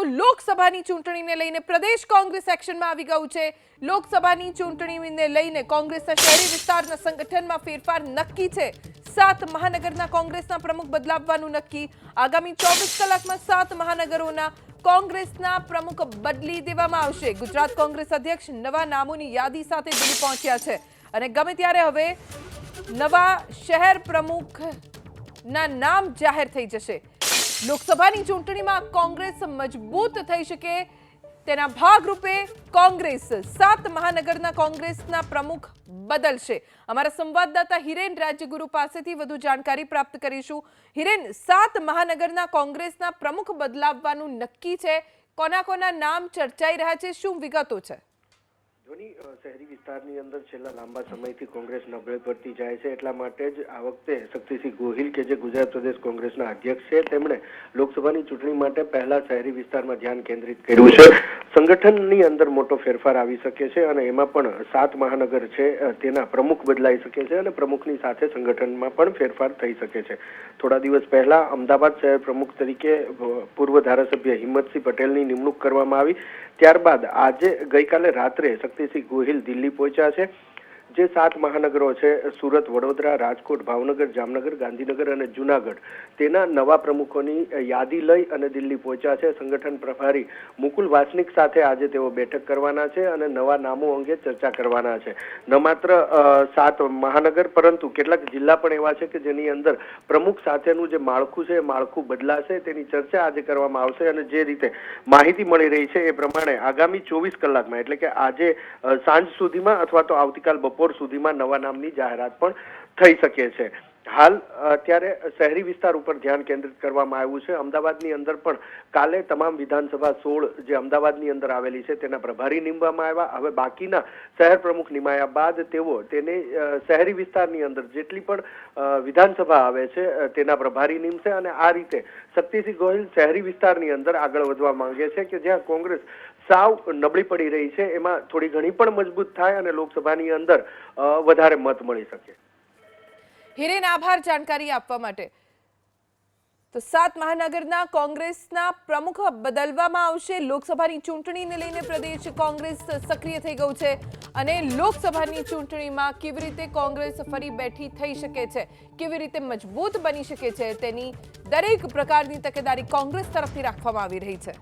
લોકસભાની ચૂંટણીને લઈને પ્રદેશ કોંગ્રેસ એક્શનમાં આવી ગયું છે। લોકસભાની ચૂંટણીને લઈને કોંગ્રેસના શહેરી વિસ્તારના સંગઠનમાં ફેરફાર નક્કી છે। 7 મહાનગરના કોંગ્રેસના પ્રમુખ બદલાવવાનું નક્કી। આગામી 24 કલાકમાં 7 મહાનગરોના કોંગ્રેસના પ્રમુખ બદલી દેવામાં આવશે। ગુજરાત કોંગ્રેસ અધ્યક્ષ નવા નામોની યાદી સાથે દિલ્હી પહોંચ્યા છે અને ગમે ત્યારે હવે નવા શહેર પ્રમુખના નામ જાહેર થઈ જશે। લોકસભાની ચૂંટણીમાં કોંગ્રેસ મજબૂત થઈ શકે તેના ભાગરૂપે કોંગ્રેસ 7 મહાનગરના કોંગ્રેસના પ્રમુખ બદલશે। અમારા સંવાદદાતા હિરેન રાજ્યગુરુ પાસેથી વધુ જાણકારી પ્રાપ્ત કરીશું। હિરેન, 7 મહાનગરના કોંગ્રેસના પ્રમુખ બદલાવવાનું નક્કી છે। કોના નામ ચર્ચાઈ રહ્યા છે, શું વિગતો છે? શહેરી વિસ્તારની અંદર છેલ્લા લાંબા સમયથી કોંગ્રેસ નબળે પડતી જાય છે, એટલા માટે જ આ વખતે શક્તિસિંહ ગોહિલ કે જે ગુજરાત પ્રદેશ કોંગ્રેસના અધ્યક્ષ છે, તેમણે લોકસભાની ચૂંટણી માટે પહેલા શહેરી વિસ્તારમાં ધ્યાન કેન્દ્રિત કર્યું છે। સંગઠનની અંદર મોટો ફેરફાર આવી શકે છે અને એમાં પણ 7 મહાનગર છે તેના પ્રમુખ બદલાઈ શકે છે અને પ્રમુખની સાથે સંગઠનમાં પણ ફેરફાર થઈ શકે છે। થોડા દિવસ પહેલા અમદાવાદ શહેર પ્રમુખ તરીકે પૂર્વ ધારાસભ્ય હિંમતસિંહ પટેલની નિમણૂક કરવામાં આવી। ત્યારબાદ આજે ગઈકાલે રાત્રે શક્તિસિંહ ગોહિલ દિલ્હી પહોંચ્યા છે। જે 7 મહાનગરો છે સુરત, વડોદરા, રાજકોટ, ભાવનગર, જામનગર, ગાંધીનગર અને જુનાગઢ, તેના નવા પ્રમુખોની યાદી લઈ અને દિલ્હી પહોંચ્યા છે। સંગઠન પ્રભારી મુકુલ વાસનિક સાથે આજે તેઓ બેઠક કરવાના છે અને નવા નામો અંગે ચર્ચા કરવાના છે। ન માત્ર 7 મહાનગર પરંતુ કેટલાક જિલ્લા પણ એવા છે કે જેની અંદર પ્રમુખ સાથેનું જે માળખું છે એ માળખું બદલાશે, તેની ચર્ચા આજે કરવામાં આવશે અને જે રીતે માહિતી મળી રહી છે એ પ્રમાણે આગામી 24 કલાકમાં એટલે કે આજે સાંજ સુધીમાં અથવા તો આવતીકાલ બપોર સુધીમાં નવા નામની જાહેરાત પણ થઈ શકે છે। હાલ અત્યારે શહેરી વિસ્તાર ઉપર ધ્યાન કેન્દ્રિત કરવામાં આવ્યું છે। અમદાવાદની અંદર પણ કાલે તમામ વિધાનસભા 16 જે અમદાવાદની અંદર આવેલી છે તેના પ્રભારી નિમવામાં આવ્યા। હવે બાકીના શહેર પ્રમુખ નિમાયા બાદ તેઓ તેને શહેરી વિસ્તારની અંદર જેટલી પણ વિધાનસભા આવે છે તેના પ્રભારી નિમશે અને આ રીતે શક્તિસિંહ ગોહિલ શહેરી વિસ્તારની અંદર આગળ વધવા માંગે છે કે જ્યાં કોંગ્રેસ સાવ નબળી પડી રહી છે એમાં થોડી ઘણી પણ મજબૂત થાય અને લોકસભાની અંદર વધારે મત મળી શકે। હિરેન, આભાર જાણકારી આપવા માટે। તો 7 મહાનગરના કોંગ્રેસના પ્રમુખ બદલવામાં આવશે। લોકસભાની ચૂંટણીને લઈને પ્રદેશ કોંગ્રેસ સક્રિય થઈ ગયું છે અને લોકસભાની ચૂંટણીમાં કેવી રીતે કોંગ્રેસ ફરી બેઠી થઈ શકે છે, કેવી રીતે મજબૂત બની શકે છે, તેની દરેક પ્રકારની તકેદારી કોંગ્રેસ તરફથી રાખવામાં આવી રહી છે।